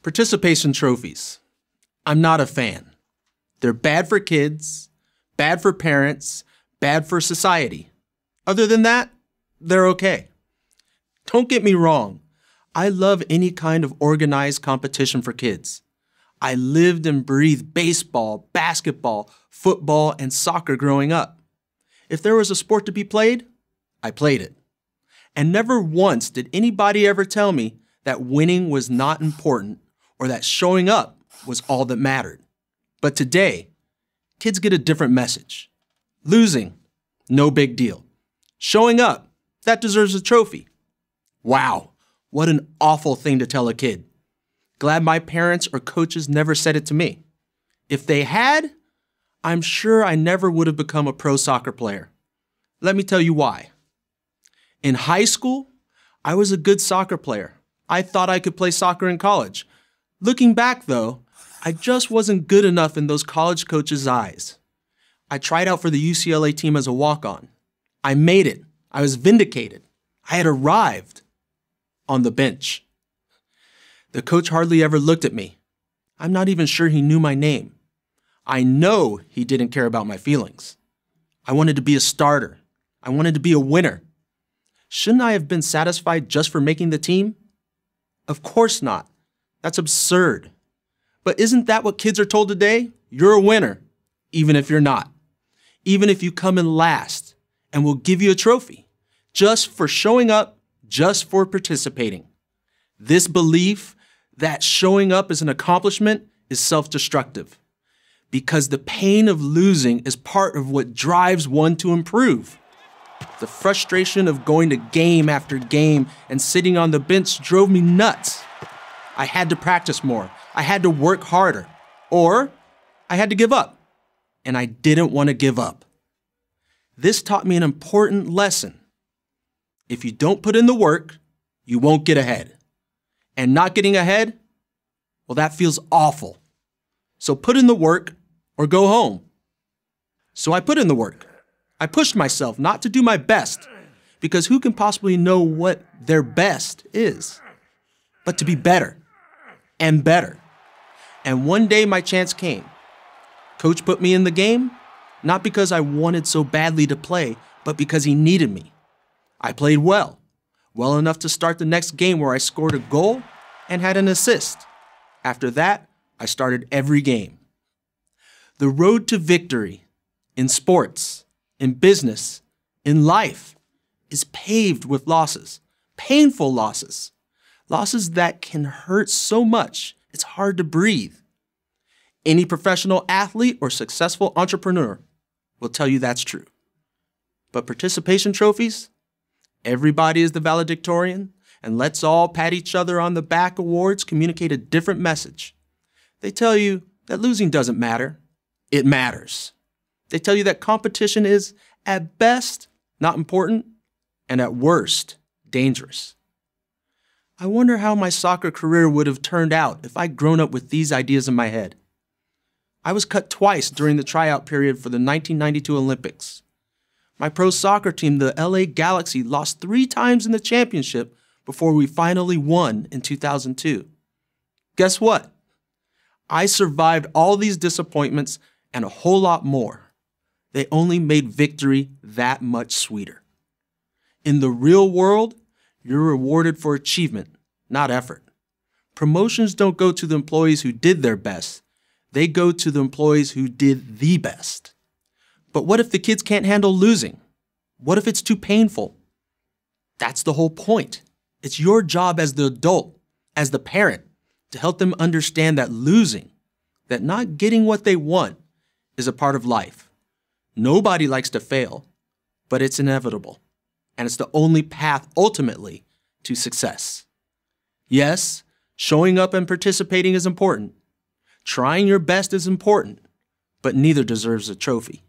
Participation trophies. I'm not a fan. They're bad for kids, bad for parents, bad for society. Other than that, they're okay. Don't get me wrong. I love any kind of organized competition for kids. I lived and breathed baseball, basketball, football, and soccer growing up. If there was a sport to be played, I played it. And never once did anybody ever tell me that winning was not important or that showing up was all that mattered. But today, kids get a different message. Losing, no big deal. Showing up, that deserves a trophy. Wow, what an awful thing to tell a kid. Glad my parents or coaches never said it to me. If they had, I'm sure I never would have become a pro soccer player. Let me tell you why. In high school, I was a good soccer player. I thought I could play soccer in college. Looking back though, I just wasn't good enough in those college coaches' eyes. I tried out for the UCLA team as a walk-on. I made it. I was vindicated. I had arrived on the bench. The coach hardly ever looked at me. I'm not even sure he knew my name. I know he didn't care about my feelings. I wanted to be a starter. I wanted to be a winner. Shouldn't I have been satisfied just for making the team? Of course not. That's absurd. But isn't that what kids are told today? You're a winner, even if you're not. Even if you come in last, and we'll give you a trophy, just for showing up, just for participating. This belief that showing up is an accomplishment is self-destructive, because the pain of losing is part of what drives one to improve. The frustration of going to game after game and sitting on the bench drove me nuts. I had to practice more. I had to work harder. Or I had to give up. And I didn't want to give up. This taught me an important lesson. If you don't put in the work, you won't get ahead. And not getting ahead, well, that feels awful. So put in the work or go home. So I put in the work. I pushed myself not to do my best, because who can possibly know what their best is, but to be better and better. And one day my chance came. Coach put me in the game, not because I wanted so badly to play, but because he needed me. I played well enough to start the next game where I scored a goal and had an assist. After that, I started every game. The road to victory in sports, in business, in life, is paved with losses, painful losses, losses that can hurt so much it's hard to breathe. Any professional athlete or successful entrepreneur will tell you that's true. But participation trophies? Everybody is the valedictorian, and let's all pat each other on the back awards communicate a different message. They tell you that losing doesn't matter. It matters. They tell you that competition is, at best, not important, and at worst, dangerous. I wonder how my soccer career would have turned out if I'd grown up with these ideas in my head. I was cut twice during the tryout period for the 1992 Olympics. My pro soccer team, the LA Galaxy, lost 3 times in the championship before we finally won in 2002. Guess what? I survived all these disappointments and a whole lot more. They only made victory that much sweeter. In the real world, you're rewarded for achievement, not effort. Promotions don't go to the employees who did their best. They go to the employees who did the best. But what if the kids can't handle losing? What if it's too painful? That's the whole point. It's your job as the adult, as the parent, to help them understand that losing, that not getting what they want, is a part of life. Nobody likes to fail, but it's inevitable, and it's the only path ultimately to success. Yes, showing up and participating is important. Trying your best is important, but neither deserves a trophy.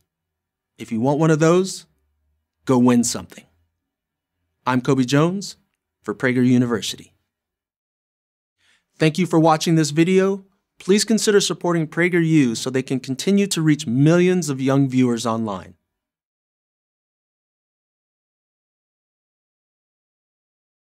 If you want one of those, go win something. I'm Cobi Jones for Prager University. Thank you for watching this video. Please consider supporting PragerU so they can continue to reach millions of young viewers online.